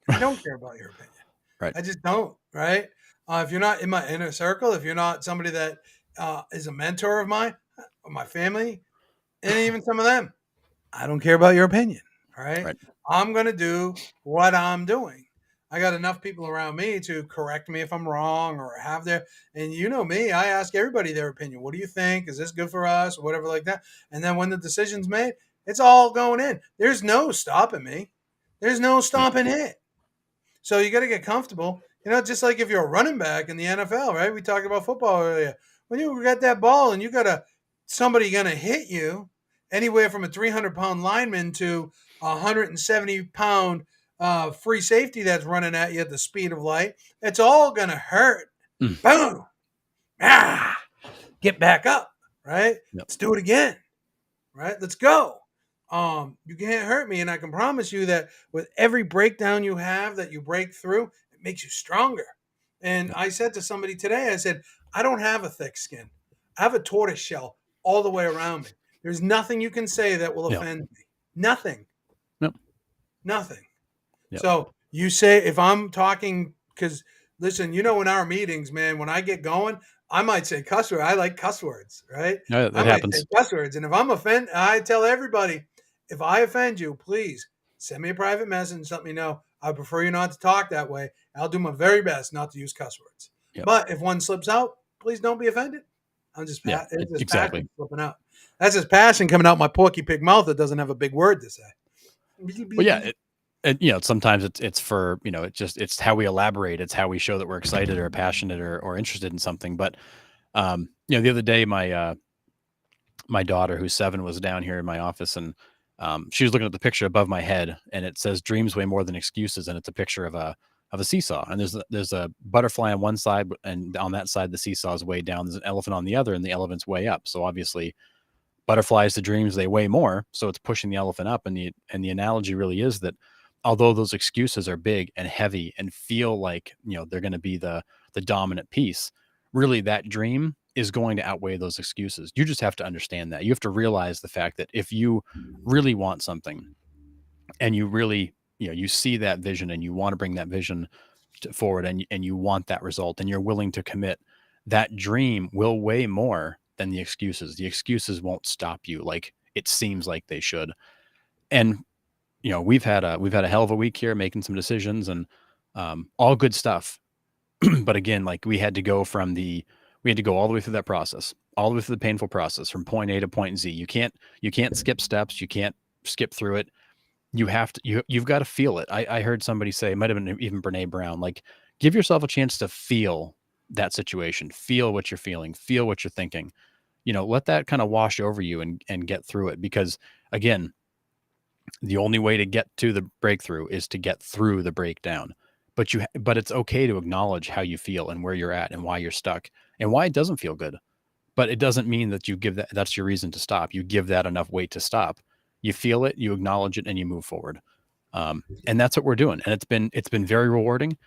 B: I don't care about your opinion.
A: Right.
B: I just don't. Right. If you're not in my inner circle, if you're not somebody that is a mentor of mine, or my family, and even some of them, I don't care about your opinion. All right.
A: Right.
B: I'm going to do what I'm doing. I got enough people around me to correct me if I'm wrong or have their, and you know me, I ask everybody their opinion. What do you think? Is this good for us? Or whatever like that. And then when the decision's made, it's all going in. There's no stopping me. There's no stopping it. So you got to get comfortable. You know, just like if you're a running back in the NFL, right? We talked about football earlier. When you got that ball and you got somebody going to hit you anywhere from a 300-pound lineman to a 170-pound free safety that's running at you at the speed of light, it's all going to hurt. Boom. Get back up, right?
A: Yep.
B: Let's do it again, right? Let's go. You can't hurt me, and I can promise you that with every breakdown you have that you break through, it makes you stronger. And I said to somebody today, I said, I don't have a thick skin. I have a tortoise shell all the way around me. There's nothing you can say that will offend me. Nothing.
A: Nope.
B: Nothing.
A: Yep.
B: So you say, if I'm talking, because listen, you know, in our meetings, man, when I get going, I might say cuss words. I like cuss words, right?
A: No, that happens.
B: Say cuss words. And if I'm offended, I tell everybody, if I offend you, please send me a private message, let me know. I prefer you not to talk that way. I'll do my very best not to use cuss words. Yep. But if one slips out, please don't be offended. I'm just, it's just
A: exactly
B: slipping out. That's his passion coming out my porky pig mouth that doesn't have a big word to say.
A: Well, yeah. And, sometimes it's for, it's how we elaborate. It's how we show that we're excited or passionate or interested in something. But, the other day, my daughter, who's 7, was down here in my office, and she was looking at the picture above my head, and it says "Dreams weigh more than excuses," and it's a picture of a seesaw, and there's a butterfly on one side, and on that side the seesaw is way down. There's an elephant on the other, and the elephant's way up. So obviously, butterflies to dreams, they weigh more, so it's pushing the elephant up. And the analogy really is that although those excuses are big and heavy and feel like, they're going to be the dominant piece, really that dream is going to outweigh those excuses. You just have to understand that. You have to realize the fact that if you really want something, and you really, you see that vision, and you want to bring that vision forward, and you want that result, and you're willing to commit, that dream will weigh more than the excuses. The excuses won't stop you like it seems like they should. And we've had a hell of a week here, making some decisions, and all good stuff. But again, like, we had to go all the way through that process, all the way through the painful process from point A to point Z. You can't skip steps. You can't skip through it. You have to, you've got to feel it. I heard somebody say, it might have been even Brene Brown, like, give yourself a chance to feel that situation, feel what you're feeling, feel what you're thinking. Let that kind of wash over you, and get through it. Because again, the only way to get to the breakthrough is to get through the breakdown. But it's okay to acknowledge how you feel and where you're at and why you're stuck and why it doesn't feel good. But it doesn't mean that that's your reason to stop. You give that enough weight to stop. You feel it, you acknowledge it, and you move forward. And that's what we're doing. And it's been very rewarding.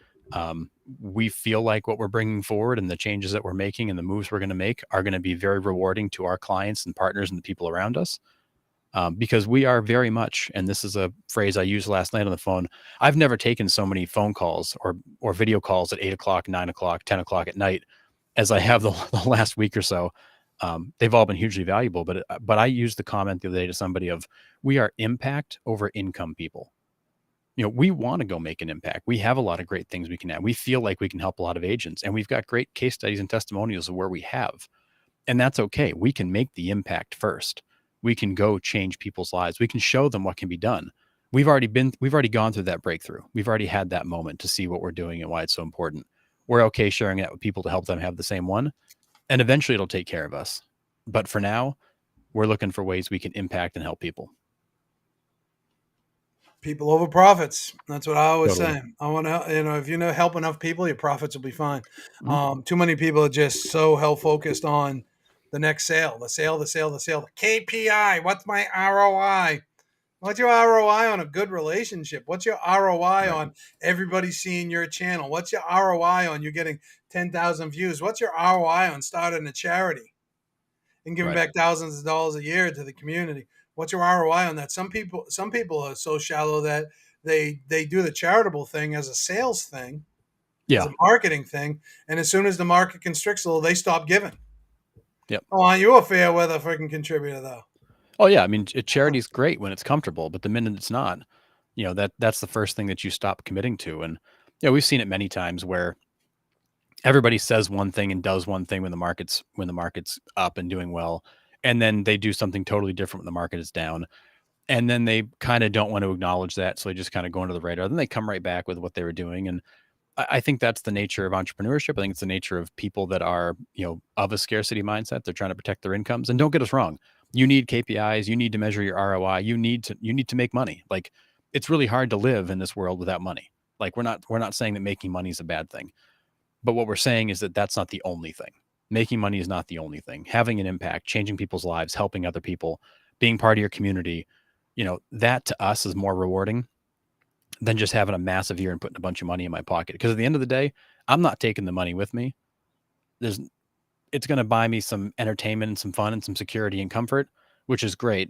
A: We feel like what we're bringing forward and the changes that we're making and the moves we're going to make are going to be very rewarding to our clients and partners and the people around us. Because we are very much, and this is a phrase I used last night on the phone. I've never taken so many phone calls or video calls at 8 o'clock, 9 o'clock, 10 o'clock at night as I have the last week or so. They've all been hugely valuable, but I used the comment the other day to somebody of, we are impact over income people. We want to go make an impact. We have a lot of great things we can add. We feel like we can help a lot of agents, and we've got great case studies and testimonials of where we have. And that's okay. We can make the impact first. We can go change people's lives. We can show them what can be done. We've already gone through that breakthrough. We've already had that moment to see what we're doing and why it's so important. We're okay sharing that with people to help them have the same one. And eventually it'll take care of us. But for now, we're looking for ways we can impact and help people.
B: People over profits. That's what I always
A: Totally.
B: say. I want to, if help enough people, your profits will be fine.
A: Mhm.
B: Too many people are just so hell focused on the next sale, the sale, the sale, the sale. The KPI. What's my ROI? What's your ROI on a good relationship? What's your ROI
A: Right.
B: on everybody seeing your channel? What's your ROI on you getting 10,000 views? What's your ROI on starting a charity and giving
A: Right.
B: back thousands of dollars a year to the community? What's your ROI on that? Some people are so shallow that they do the charitable thing as a sales thing, as
A: Yeah.
B: a marketing thing, and as soon as the market constricts a little, they stop giving.
A: Yep.
B: Oh, aren't you a fair weather freaking contributor though?
A: Oh yeah. I mean, charity's great when it's comfortable, but the minute it's not, that's the first thing that you stop committing to. And we've seen it many times where everybody says one thing and does one thing when the market's up and doing well, and then they do something totally different when the market is down, and then they kind of don't want to acknowledge that, so they just kind of go under the radar. Then they come right back with what they were doing. And I think that's the nature of entrepreneurship. I think it's the nature of people that are, of a scarcity mindset. They're trying to protect their incomes. And don't get us wrong, you need KPIs, you need to measure your ROI, you need to make money. Like, it's really hard to live in this world without money. Like, we're not saying that making money is a bad thing, but what we're saying is that that's not the only thing. Making money is not the only thing. Having an impact, changing people's lives, helping other people, being part of your community, that to us is more rewarding than just having a massive year and putting a bunch of money in my pocket. Because at the end of the day, I'm not taking the money with me. There's It's going to buy me some entertainment and some fun and some security and comfort, which is great.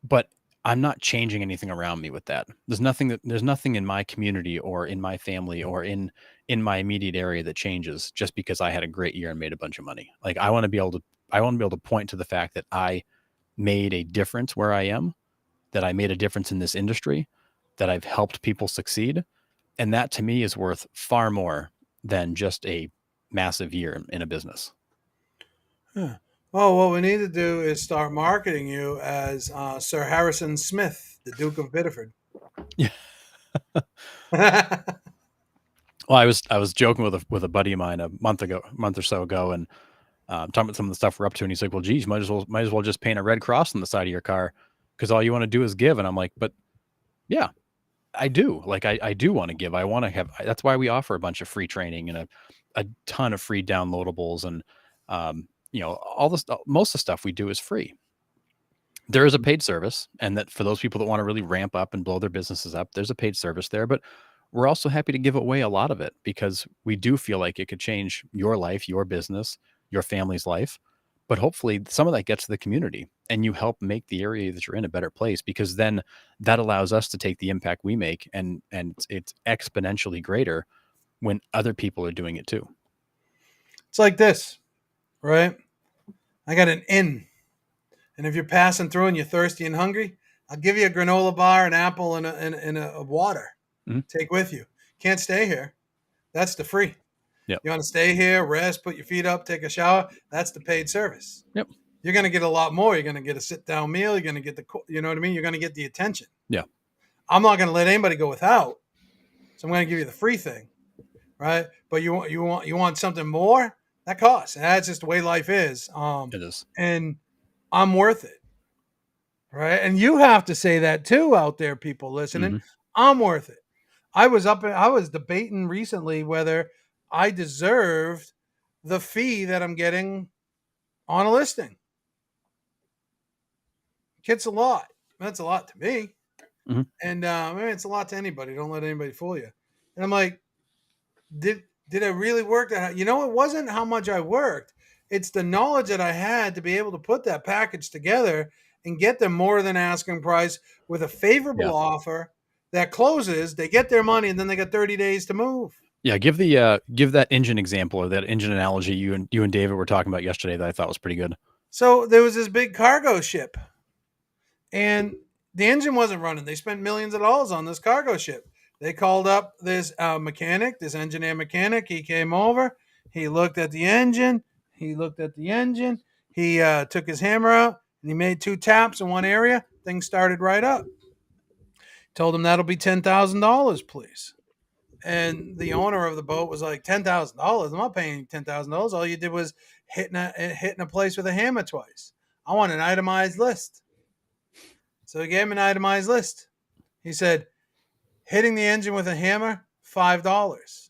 A: But I'm not changing anything around me with that. There's nothing in my community or in my family or in my immediate area that changes just because I had a great year and made a bunch of money. Like, I want to be able to point to the fact that I made a difference where I am, that I made a difference in this industry, that I've helped people succeed. And that to me is worth far more than just a massive year in a business.
B: Huh. Well, what we need to do is start marketing you as Sir Harrison Smith, the Duke of Biddeford.
A: Well, I was joking with a buddy of mine a month or so ago, and talking about some of the stuff we're up to, and he's like, "Well, geez, might as well just paint a red cross on the side of your car because all you want to do is give." And I'm like, "But yeah, I do. Like, I do want to give. I want to have. That's why we offer a bunch of free training and a ton of free downloadables, and all this. Most of the stuff we do is free. There is a paid service, and that for those people that want to really ramp up and blow their businesses up, there's a paid service there. But we're also happy to give away a lot of it because we do feel like it could change your life, your business, your family's life. But hopefully, some of that gets to the community, and you help make the area that you're in a better place because then that allows us to take the impact we make, and it's exponentially greater when other people are doing it too.
B: It's like this, right? I got an inn. And if you're passing through and you're thirsty and hungry, I'll give you a granola bar, an apple, and a water.
A: Mhm.
B: Take with you. Can't stay here. That's the free.
A: Yep.
B: You want to stay here, rest, put your feet up, take a shower. That's the paid service.
A: Yep.
B: You're going to get a lot more. You're going to get a sit down meal. You're going to get you know what I mean? You're going to get the attention.
A: Yeah.
B: I'm not going to let anybody go without. So I'm going to give you the free thing, right? But you want something more? That costs. And that's just the way life is.
A: It is.
B: And I'm worth it. Right. And you have to say that too out there, people listening.
A: Mm-hmm.
B: I'm worth it. I was debating recently whether I deserved the fee that I'm getting on a listing. It's a lot. That's a lot to me.
A: Mm-hmm.
B: And it's a lot to anybody. Don't let anybody fool you. And I'm like, did I really work that? You know, it wasn't how much I worked. It's the knowledge that I had to be able to put that package together and get them more than asking price with a favorable offer that closes. They get their money, and then they got 30 days to move.
A: Yeah, give that engine example or that engine analogy you and David were talking about yesterday that I thought was pretty good.
B: So there was this big cargo ship, and the engine wasn't running. They spent millions of dollars on this cargo ship. They called up this mechanic, this engineer mechanic. He came over. He looked at the engine. He took his hammer out and he made 2 taps in one area. Things started right up. Told him that'll be $10,000, please. And the owner of the boat was like, $10,000? I'm not paying $10,000. All you did was hitting a place with a hammer twice. I want an itemized list. So he gave him an itemized list. He said, hitting the engine with a hammer, $5.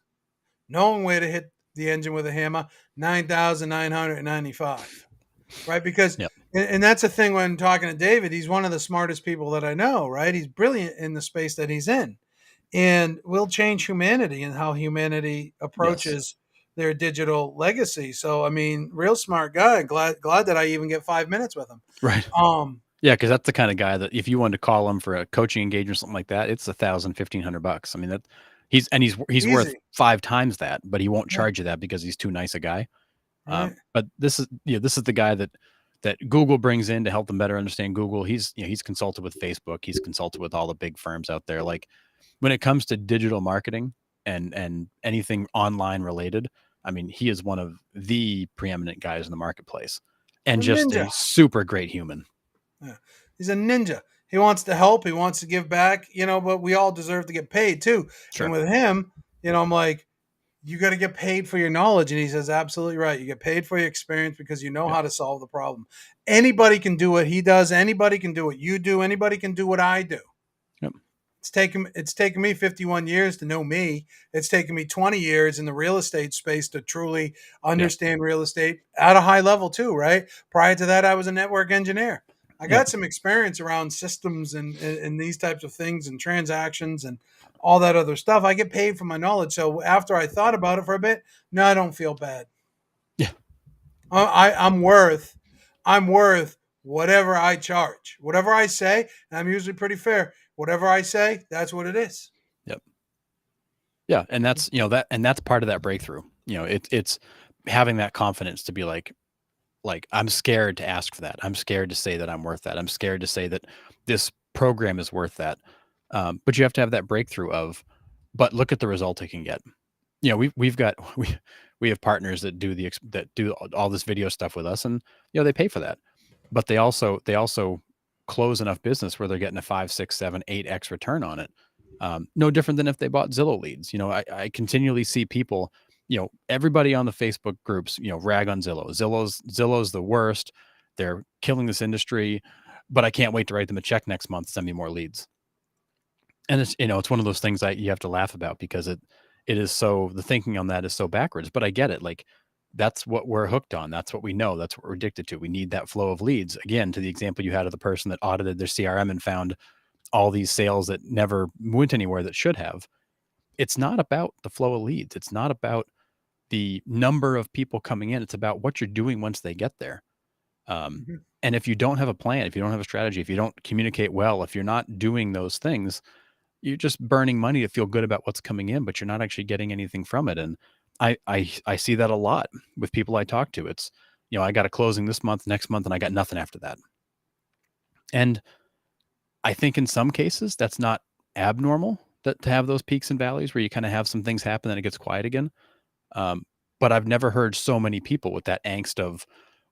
B: Knowing where to hit the engine with a hammer, $9,995. Right? Because, and that's the thing when talking to David, he's one of the smartest people that I know, right? He's brilliant in the space that he's in. And will change humanity and how humanity approaches their digital legacy. So, I mean, real smart guy. Glad that I even get 5 minutes with him.
A: Right. Yeah, because that's the kind of guy that if you wanted to call him for a coaching engagement or something like that, it's $1,000-$1,500. I mean, that he's worth 5 times that, but he won't charge you that because he's too nice a guy. Right. But this is the guy that Google brings in to help them better understand Google. He's consulted with Facebook. He's consulted with all the big firms out there. Like when it comes to digital marketing and anything online related, I mean, he is one of the preeminent guys in the marketplace and just a super great human.
B: Yeah. He's a ninja. He wants to help. He wants to give back, but we all deserve to get paid too. Sure. And with him, I'm like, you got to get paid for your knowledge. And he says, absolutely right. You get paid for your experience because you know how to solve the problem. Anybody can do what he does. Anybody can do what you do. Anybody can do what I do.
A: Yep.
B: It's taken me 51 years to know me. It's taken me 20 years in the real estate space to truly understand real estate at a high level too, right? Prior to that, I was a network engineer. I got some experience around systems and these types of things and transactions and all that other stuff. I get paid for my knowledge. So after I thought about it for a bit, no, I don't feel bad.
A: Yeah.
B: I'm worth whatever I charge, whatever I say. And I'm usually pretty fair. Whatever I say, that's what it is.
A: Yep. Yeah. And that's, that's part of that breakthrough. It's having that confidence to be like, I'm scared to ask for that. I'm scared to say that I'm worth that. I'm scared to say that this program is worth that. But you have to have that breakthrough but look at the result it can get. We have partners that do all this video stuff with us, and they pay for that, but they also close enough business where they're getting a 5, 6, 7, 8x return on it. No different than if they bought Zillow leads. I continually see people, everybody on the Facebook groups, rag on Zillow. Zillow's the worst. They're killing this industry, but I can't wait to write them a check next month. Send me more leads. And it's one of those things you have to laugh about because it is so, the thinking on that is so backwards, but I get it. Like, that's what we're hooked on. That's what we know. That's what we're addicted to. We need that flow of leads. Again, to the example you had of the person that audited their CRM and found all these sales that never went anywhere that should have. It's not about the flow of leads. It's not about the number of people coming in. It's about what you're doing once they get there.
B: Mhm.
A: And if you don't have a plan, if you don't have a strategy, if you don't communicate well, if you're not doing those things, you're just burning money to feel good about what's coming in, but you're not actually getting anything from it. And I see that a lot with people I talk to. It's, I got a closing this month, next month, and I got nothing after that. And I think in some cases that's not abnormal to have those peaks and valleys where you kind of have some things happen and it gets quiet again. But I've never heard so many people with that angst of,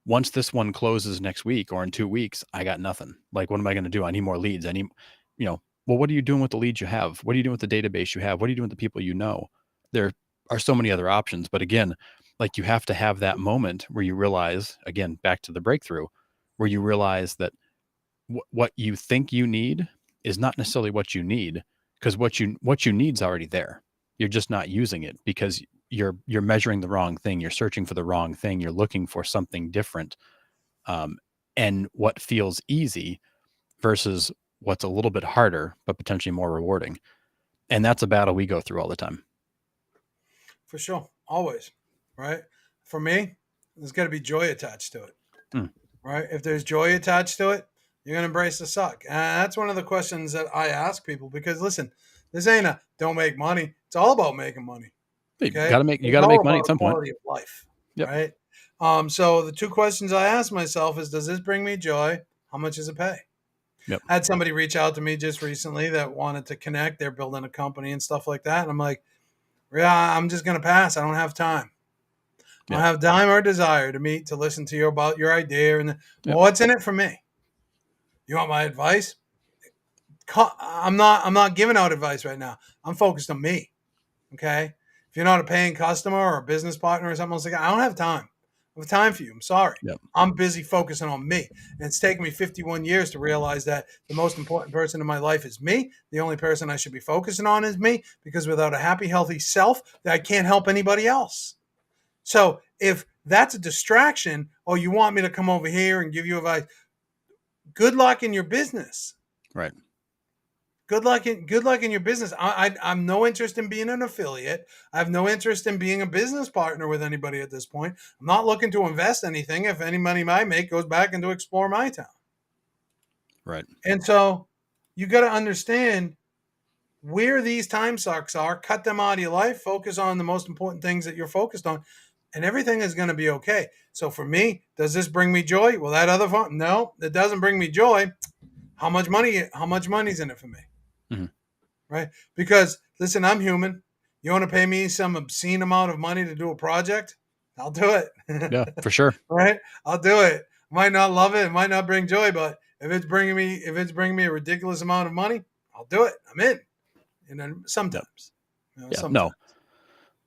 A: once this one closes next week or in 2 weeks, I got nothing. Like, what am I going to do? I need more leads. Well, what are you doing with the leads you have? What are you doing with the database you have? What are you doing with the people you know? There are so many other options. But again, like, you have to have that moment where you realize, again, back to the breakthrough, where you realize that what you think you need is not necessarily what you need, because what you need is already there. You're just not using it because you're measuring the wrong thing. You're searching for the wrong thing. You're looking for something different, and what feels easy versus what's a little bit harder but potentially more rewarding. And that's a battle we go through all the time.
B: For sure. Always. Right. For me, there's got to be joy attached to it.
A: Mm.
B: Right. If there's joy attached to it, you're going to embrace the suck. And that's one of the questions that I ask people because listen, this ain't a don't make money. It's all about making money.
A: You
B: Okay.
A: got to make
B: It's all
A: money
B: about
A: at some point.
B: quality of life.
A: Yep.
B: Right. So the two questions I ask myself is, does this bring me joy? How much does it pay?
A: Yep.
B: I had somebody reach out to me just recently that wanted to connect. They're building a company and stuff like that. And I'm like, yeah, I'm just going to pass. I don't have time. I don't have time or desire to meet, to listen to you about your idea. And well, what's in it for me? You want my advice? I'm not giving out advice right now. I'm focused on me. Okay. If you're not a paying customer or a business partner or something else like that, I don't have time. I have time for you. I'm sorry.
A: Yep.
B: I'm busy focusing on me. And it's taken me 51 years to realize that the most important person in my life is me. The only person I should be focusing on is me, because without a happy, healthy self, I can't help anybody else. So if that's a distraction, oh, you want me to come over here and give you advice, good luck in your business.
A: Right.
B: Good luck in your business. I'm no interest in being an affiliate. I have no interest in being a business partner with anybody at this point. I'm not looking to invest anything. If any money I make goes back into Explore My Town.
A: Right.
B: And so you got to understand where these time sucks are, cut them out of your life, focus on the most important things that you're focused on, and everything is going to be okay. So for me, does this bring me joy? Well, that other phone, no, it doesn't bring me joy. How much money's in it for me?
A: Mm-hmm.
B: Right? Because listen, I'm human. You want to pay me some obscene amount of money to do a project? I'll do it.
A: Yeah, for sure.
B: Right? I'll do it. Might not love it. It might not bring joy, but if it's bringing me a ridiculous amount of money, I'll do it. I'm in. And then sometimes.
A: Sometimes.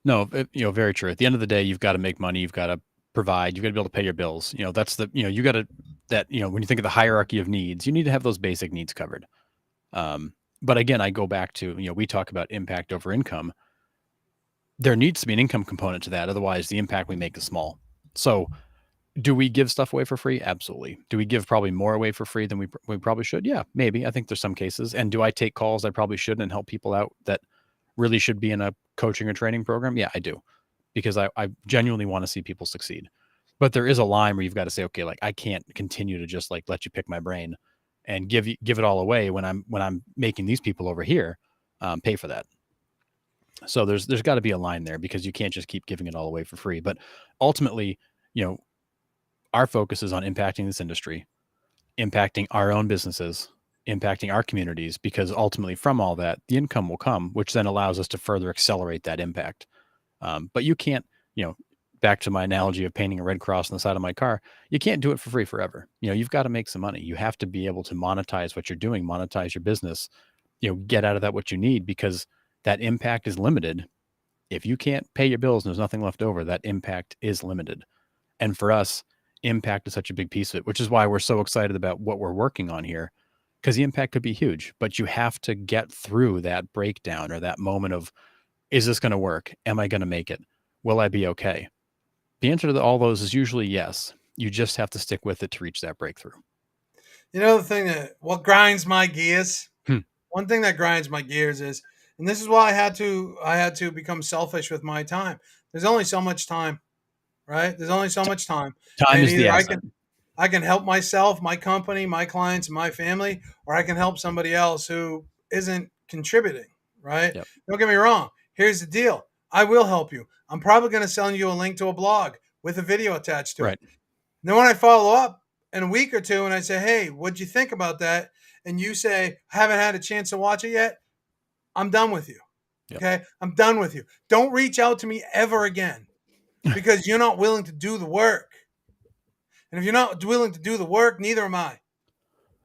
A: No, very true. At the end of the day, you've got to make money. You've got to provide. You've got to be able to pay your bills. That's you got to, when you think of the hierarchy of needs, you need to have those basic needs covered. But again, I go back to, we talk about impact over income. There needs to be an income component to that. Otherwise, the impact we make is small. So do we give stuff away for free? Absolutely. Do we give probably more away for free than we probably should? Yeah, maybe. I think there's some cases. And do I take calls I probably shouldn't and help people out that really should be in a coaching or training program? Yeah, I do. Because I genuinely want to see people succeed. But there is a line where you've got to say, okay, like, I can't continue to just like let you pick my brain and give it all away when I'm making these people over here pay for that. So there's got to be a line there, because you can't just keep giving it all away for free. But ultimately, our focus is on impacting this industry, impacting our own businesses, impacting our communities, because ultimately from all that, the income will come, which then allows us to further accelerate that impact. But you can't, back to my analogy of painting a red cross on the side of my car, you can't do it for free forever. You've got to make some money. You have to be able to monetize what you're doing, monetize your business, get out of that what you need, because that impact is limited. If you can't pay your bills and there's nothing left over, that impact is limited. And for us, impact is such a big piece of it, which is why we're so excited about what we're working on here, because the impact could be huge, but you have to get through that breakdown or that moment of, is this going to work? Am I going to make it? Will I be okay? The answer to all those is usually yes. You just have to stick with it to reach that breakthrough.
B: You know, the thing what grinds my gears,
A: Hmm.
B: one thing that grinds my gears is, and this is why I had to become selfish with my time. There's only so much time, right? There's only so much time.
A: Time
B: And
A: is the
B: either
A: asset.
B: I can help myself, my company, my clients, and my family, or I can help somebody else who isn't contributing, right?
A: Yep.
B: Don't get me wrong. Here's the deal. I will help you. I'm probably going to send you a link to a blog with a video attached to
A: Right.
B: it. And then when I follow up in a week or two and I say, hey, what'd you think about that? And you say, haven't had a chance to watch it yet, I'm done with you.
A: Yep.
B: Okay. I'm done with you. Don't reach out to me ever again because you're not willing to do the work. And if you're not willing to do the work, neither am I.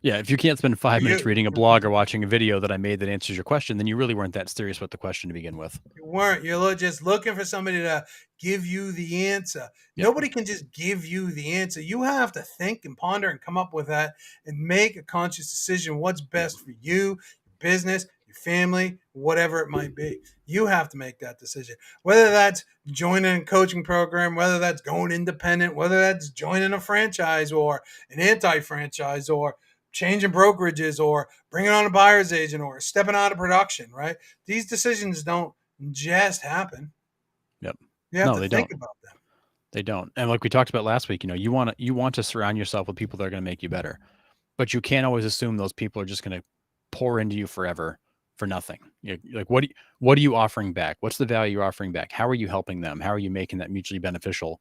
A: Yeah, if you can't spend 5 minutes
B: You,
A: reading a blog or watching a video that I made that answers your question, then you really weren't that serious with the question to begin with.
B: you weren't. You're just looking for somebody to give you the answer.
A: Yep.
B: Nobody can just give you the answer. You have to think and ponder and come up with that and make a conscious decision what's best for you, your business, your family, whatever it might be. You have to make that decision. Whether that's joining a coaching program, whether that's going independent, whether that's joining a franchise or an anti-franchise, or changing brokerages, or bringing on a buyer's agent, or stepping out of production, right? These decisions don't just happen.
A: Yep.
B: You have
A: No,
B: to
A: they
B: think
A: don't.
B: about them.
A: They don't. And like we talked about last week, you want to surround yourself with people that are going to make you better. But you can't always assume those people are just going to pour into you forever for nothing. Like, what are you offering back? What's the value you're offering back? How are you helping them? How are you making that mutually beneficial,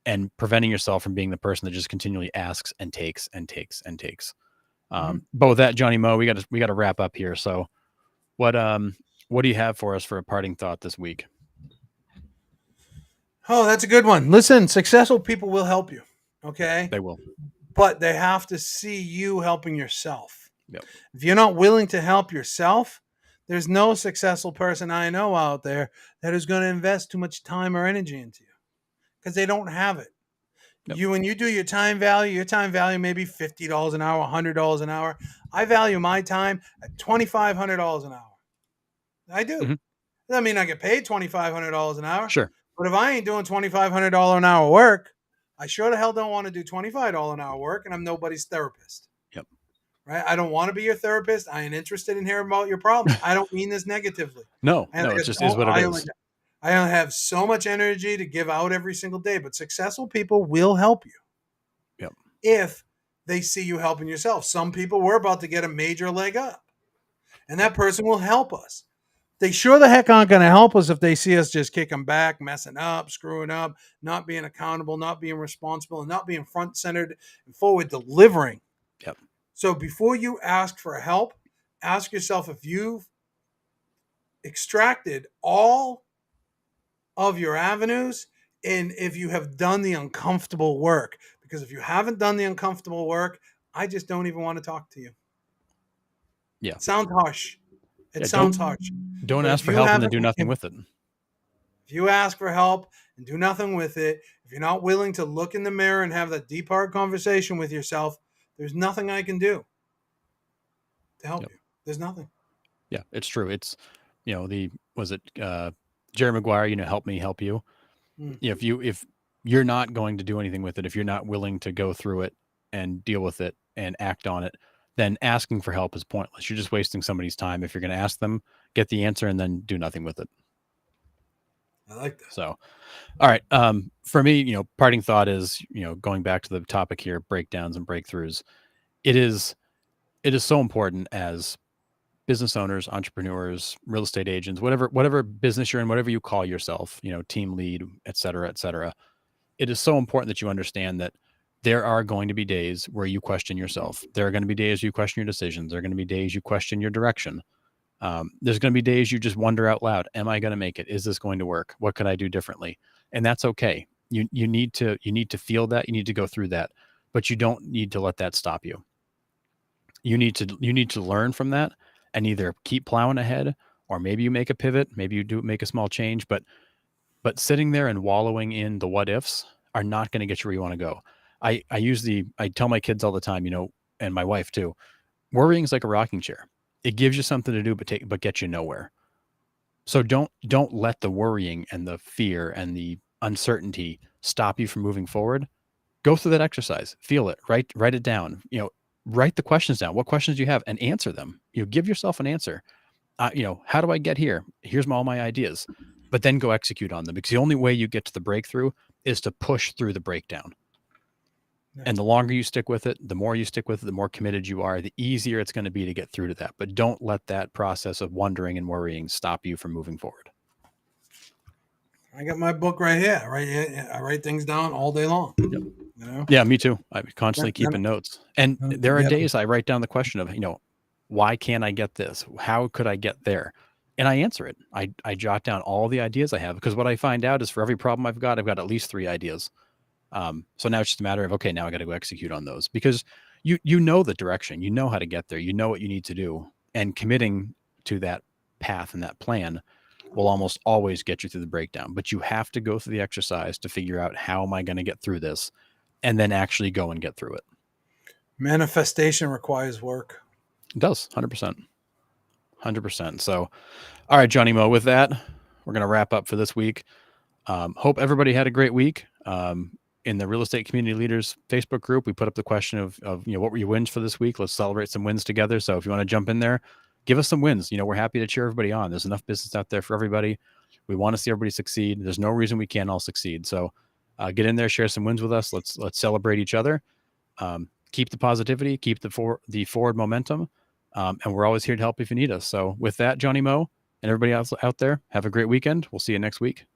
A: and preventing yourself from being the person that just continually asks and takes and takes and takes? But with that, Johnny Mo, we got to wrap up here. So what do you have for us for a parting thought this week?
B: Oh, that's a good one. Listen, successful people will help you. Okay.
A: They will.
B: But they have to see you helping yourself.
A: Yep.
B: If you're not willing to help yourself, there's no successful person I know out there that is going to invest too much time or energy into you because they don't have it.
A: Yep.
B: When you do your time value may be $50 an hour, $100 an hour. I value my time at $2,500 an hour. I do.
A: Mm-hmm.
B: Doesn't mean I get paid $2,500 an hour.
A: Sure.
B: But if I ain't doing $2,500 an hour work, I sure the hell don't want to do $25 an hour work, and I'm nobody's therapist.
A: Yep.
B: Right? I don't want to be your therapist. I ain't interested in hearing about your problems. I don't mean this negatively.
A: No, it just is what it is.
B: I don't have so much energy to give out every single day, but successful people will help you.
A: Yep.
B: If they see you helping yourself. Some people, we're about to get a major leg up, and that person will help us. They sure the heck aren't going to help us if they see us just kicking back, messing up, screwing up, not being accountable, not being responsible, and not being front-centered and forward delivering.
A: Yep.
B: So before you ask for help, ask yourself if you've extracted all of your avenues and if you have done the uncomfortable work. Because if you haven't done the uncomfortable work, I just don't even want to talk to you.
A: Yeah.
B: It sounds harsh. It sounds harsh.
A: Don't ask for help and then do nothing with it.
B: If you ask for help and do nothing with it, if you're not willing to look in the mirror and have that deep, hard conversation with yourself, there's nothing I can do to help you. There's nothing.
A: Yeah, it's true. It's, Jerry Maguire, help me help you. If you're not going to do anything with it, if you're not willing to go through it and deal with it and act on it, then asking for help is pointless. You're just wasting somebody's time. If you're going to ask them, get the answer and then do nothing with it.
B: I like that.
A: So, all right. For me, parting thought is, going back to the topic here, breakdowns and breakthroughs. It is so important as business owners, entrepreneurs, real estate agents, whatever business you're in, whatever you call yourself, team lead, et cetera, et cetera. It is so important that you understand that there are going to be days where you question yourself. There are going to be days you question your decisions. There are going to be days you question your direction. There's going to be days you just wonder out loud, am I going to make it? Is this going to work? What could I do differently? And that's okay. You need to feel that. You need to go through that, but you don't need to let that stop you. You need to learn from that and either keep plowing ahead, or maybe you make a pivot, maybe you do make a small change, but sitting there and wallowing in the what ifs are not going to get you where you want to go. I tell my kids all the time, and my wife too, worrying is like a rocking chair. It gives you something to do, but gets you nowhere. So don't let the worrying and the fear and the uncertainty stop you from moving forward. Go through that exercise, feel it, write it down, write the questions down. What questions do you have, and answer them. Give yourself an answer. How do I get here? Here's all my ideas, but then go execute on them, because the only way you get to the breakthrough is to push through the breakdown. Yeah. And the longer you stick with it, the more you stick with it, the more committed you are, the easier it's going to be to get through to that. But don't let that process of wondering and worrying stop you from moving forward.
B: I got my book right here. I write things down all day long.
A: Yep. Yeah, me too. I'm constantly keeping notes. And there are days I write down the question of, why can't I get this? How could I get there? And I answer it. I jot down all the ideas I have, because what I find out is for every problem I've got at least 3 ideas. So now it's just a matter of, okay, now I got to go execute on those, because you know the direction, you know how to get there, you know what you need to do, and committing to that path and that plan will almost always get you through the breakdown. But you have to go through the exercise to figure out, how am I going to get through this, and then actually go and get through it.
B: Manifestation requires work.
A: It does. 100%. So, all right, Johnny Mo, with that, we're going to wrap up for this week. Hope everybody had a great week. In the Real Estate Community Leaders Facebook group, we put up the question of what were your wins for this week? Let's celebrate some wins together. So if you want to jump in there, give us some wins. We're happy to cheer everybody on. There's enough business out there for everybody. We want to see everybody succeed. There's no reason we can't all succeed. So get in there, share some wins with us. Let's celebrate each other. Keep the positivity, keep the forward momentum. And we're always here to help if you need us. So with that, Johnny Mo and everybody else out there, have a great weekend. We'll see you next week.